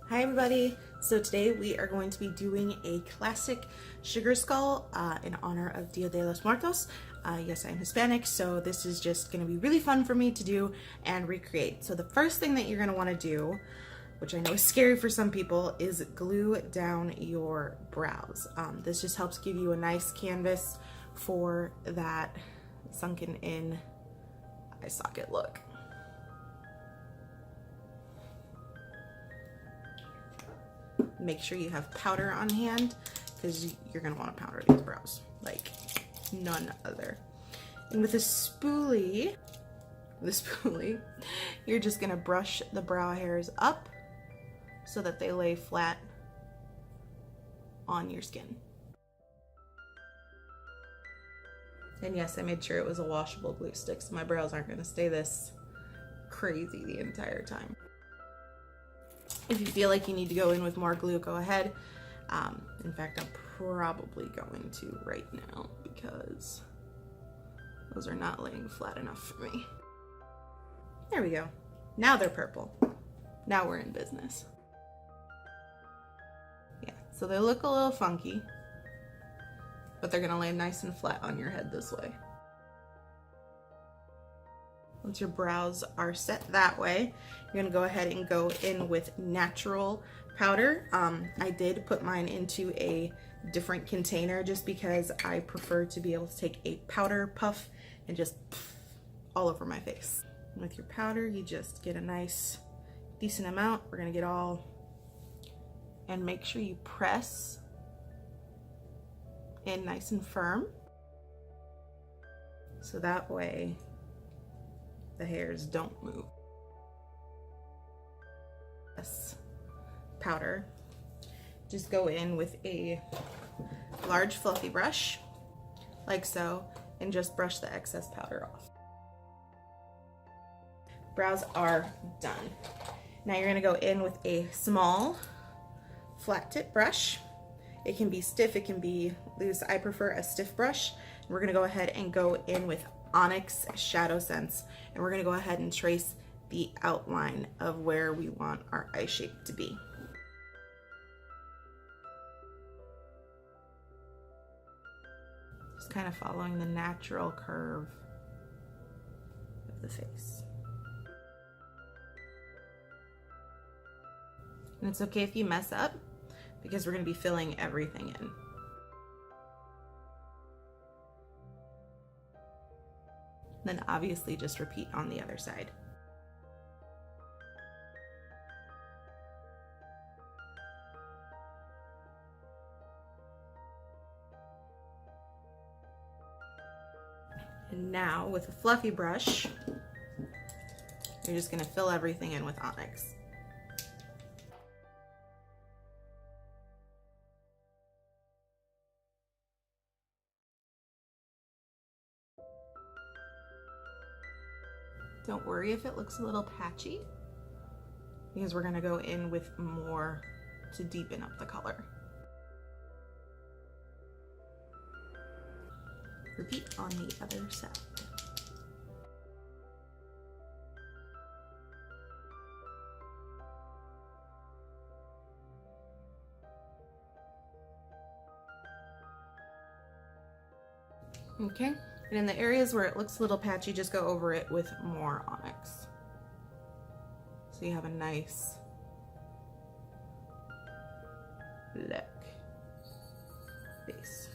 Hi everybody! So today we are going to be doing a classic sugar skull in honor of Dia de los Muertos. Yes, I'm Hispanic, so this is just going to be really fun for me to do and recreate. So the first thing that you're going to want to do, which I know is scary for some people, is glue down your brows. This just helps give you a nice canvas for that sunken in eye socket look. Make sure you have powder on hand because you're going to want to powder these brows like none other. And with a spoolie, you're just going to brush the brow hairs up so that they lay flat on your skin. And yes, I made sure it was a washable glue stick so my brows aren't going to stay this crazy the entire time. If you feel like you need to go in with more glue, go ahead. In fact, I'm probably going to right now because those are not laying flat enough for me. There we go. Now they're purple. Now we're in business. Yeah, so they look a little funky, but they're gonna lay nice and flat on your head this way. Once your brows are set that way, you're gonna go ahead and go in with natural powder. I did put mine into a different container just because I prefer to be able to take a powder puff and just all over my face. And with your powder, you just get a nice, decent amount. We're gonna get all, and make sure you press in nice and firm. So that way, the hairs don't move. This powder, just go in with a large fluffy brush, like so, and just brush the excess powder off. Brows are done. Now you're gonna go in with a small flat tip brush. It can be stiff, it can be loose. I prefer a stiff brush. We're gonna go ahead and go in with Onyx ShadowSense, and we're going to go ahead and trace the outline of where we want our eye shape to be. Just kind of following the natural curve of the face. And it's okay if you mess up because we're going to be filling everything in. Then obviously just repeat on the other side. And now with a fluffy brush, you're just going to fill everything in with Onyx. Don't worry if it looks a little patchy, because we're gonna go in with more to deepen up the color. Repeat on the other side. Okay. And in the areas where it looks a little patchy, just go over it with more Onyx. So you have a nice look base.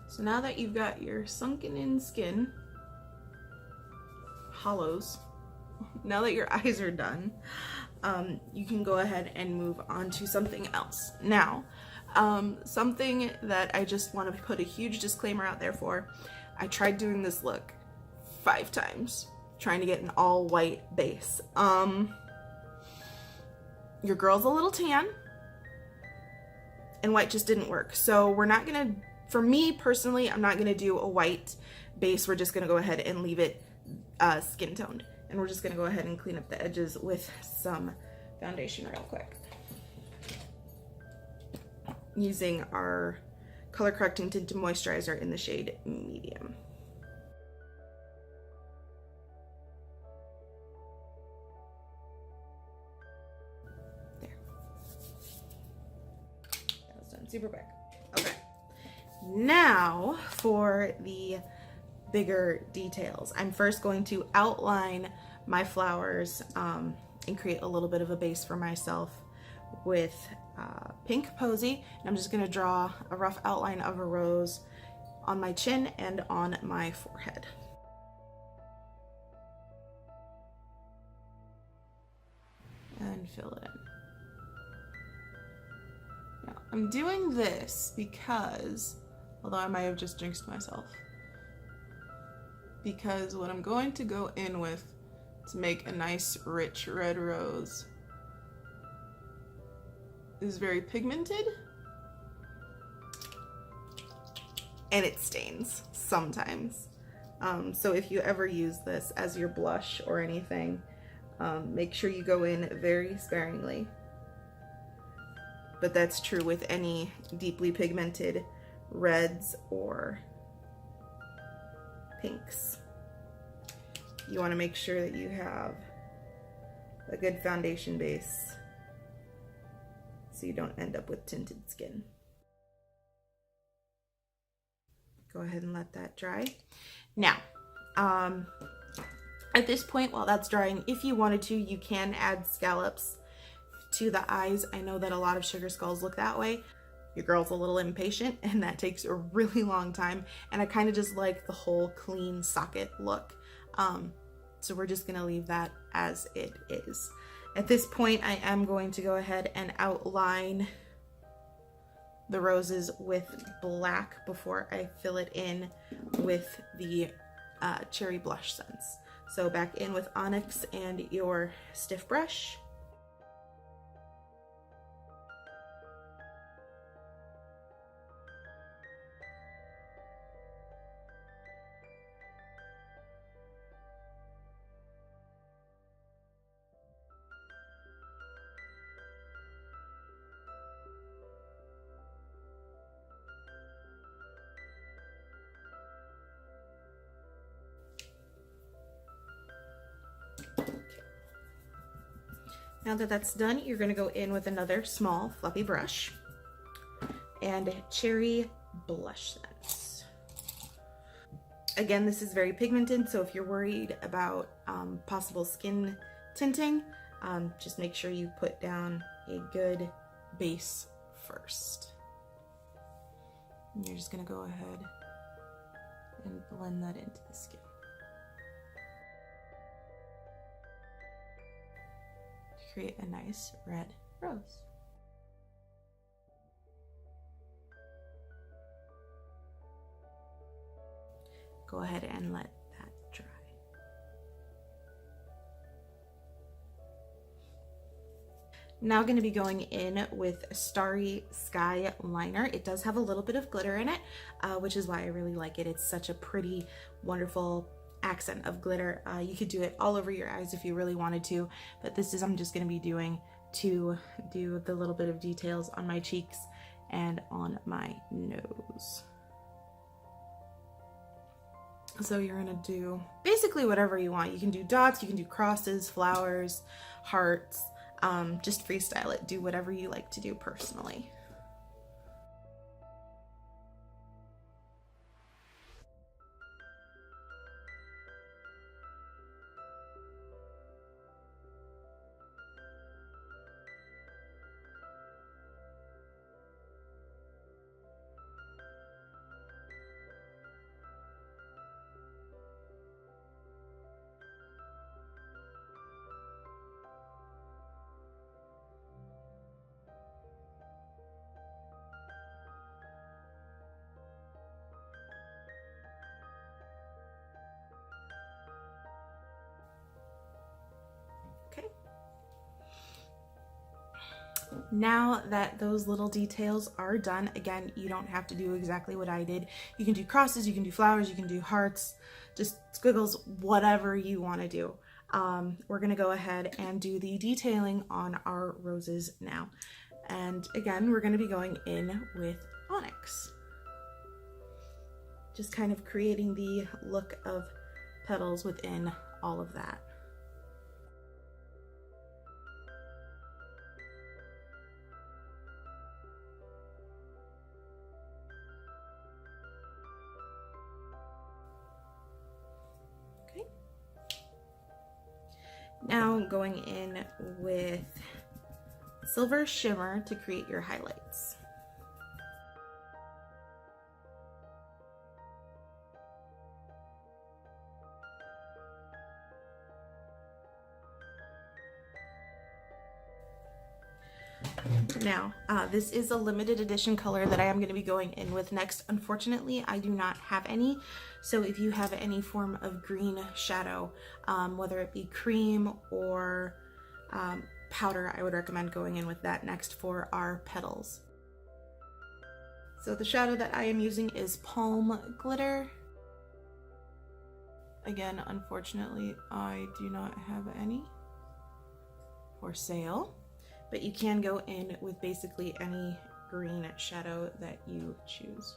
So now that you've got your sunken in skin, hollows, now that your eyes are done, you can go ahead and move on to something else. Now, something that I just want to put a huge disclaimer out there for, I tried doing this look 5 times, trying to get an all white base. Your girl's a little tan, and white just didn't work. So we're not gonna For me personally, I'm not gonna do a white base. We're just gonna go ahead and leave it skin toned. And we're just gonna go ahead and clean up the edges with some foundation real quick. Using our color correcting tinted moisturizer in the shade medium. There. That was done super quick. Okay. Now for the bigger details. I'm first going to outline my flowers and create a little bit of a base for myself with pink Posy. And I'm just going to draw a rough outline of a rose on my chin and on my forehead. And fill it in. Now, I'm doing this because, although I might have just jinxed myself, because what I'm going to go in with to make a nice rich red rose is very pigmented and it stains sometimes. So if you ever use this as your blush or anything, make sure you go in very sparingly. But that's true with any deeply pigmented reds or pinks. You want to make sure that you have a good foundation base so you don't end up with tinted skin. Go ahead and let that dry. Now, at this point, while that's drying, if you wanted to, you can add scallops to the eyes. I know that a lot of sugar skulls look that way. Your girl's a little impatient and that takes a really long time. And I kind of just like the whole clean socket look. So we're just gonna leave that as it is. At this point, I am going to go ahead and outline the roses with black before I fill it in with the cherry BlushSense. So back in with Onyx and your stiff brush. Now that that's done, you're going to go in with another small fluffy brush and cherry BlushSense. Again, this is very pigmented, so if you're worried about possible skin tinting, just make sure you put down a good base first. And you're just going to go ahead and blend that into the skin. Create a nice red rose. Go ahead and let that dry. Now going to be going in with Starry Sky liner. It does have a little bit of glitter in it, which is why I really like it. It's such a pretty, wonderful accent of glitter. You could do it all over your eyes if you really wanted to, but this is I'm just going to be doing to do the little bit of details on my cheeks and on my nose. So you're going to do basically whatever you want. You can do dots, you can do crosses, flowers, hearts, just freestyle it. Do whatever you like to do personally. Now that those little details are done, again, you don't have to do exactly what I did. You can do crosses, you can do flowers, you can do hearts, just squiggles, whatever you want to do. We're going to go ahead and do the detailing on our roses now. And again, we're going to be going in with Onyx. Just kind of creating the look of petals within all of that. Now going in with Silver Shimmer to create your highlights. Now, this is a limited edition color that I am going to be going in with next. Unfortunately, I do not have any. So if you have any form of green shadow, whether it be cream or powder, I would recommend going in with that next for our petals. So the shadow that I am using is Palm Glitter. Again, unfortunately, I do not have any for sale. But you can go in with basically any green shadow that you choose.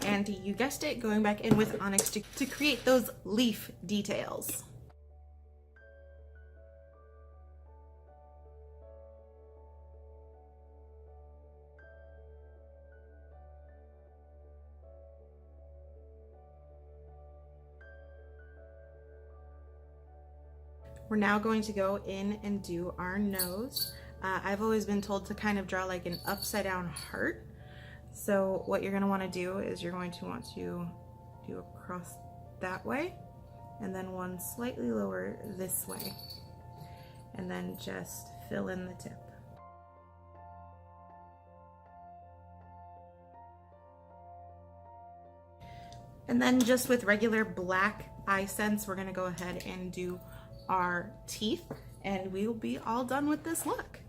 And you guessed it, going back in with Onyx to create those leaf details. We're now going to go in and do our nose. I've always been told to kind of draw like an upside down heart. So what you're going to want to do is you're going to want to do a cross that way and then one slightly lower this way, and then just fill in the tip. And then just with regular black EyeSense, we're going to go ahead and do our teeth, and we will be all done with this look.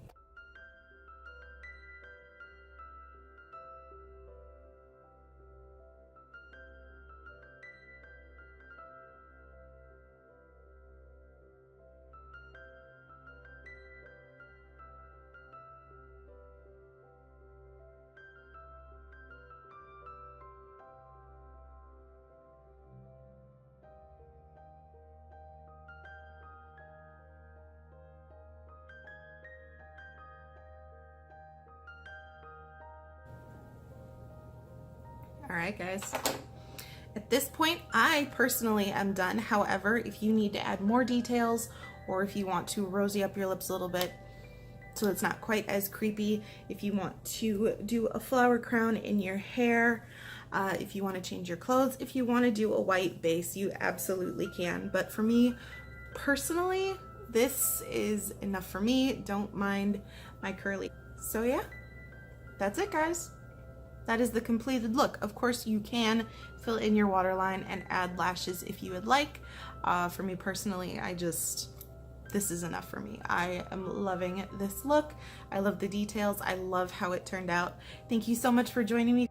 All right, guys. At this point, I personally am done. However, if you need to add more details, or if you want to rosy up your lips a little bit so it's not quite as creepy, if you want to do a flower crown in your hair, if you want to change your clothes, if you want to do a white base, you absolutely can. But for me, personally, this is enough for me. Don't mind my curly. So yeah, that's it, guys. That is the completed look. Of course, you can fill in your waterline and add lashes if you would like. For me personally, this is enough for me. I am loving this look. I love the details. I love how it turned out. Thank you so much for joining me.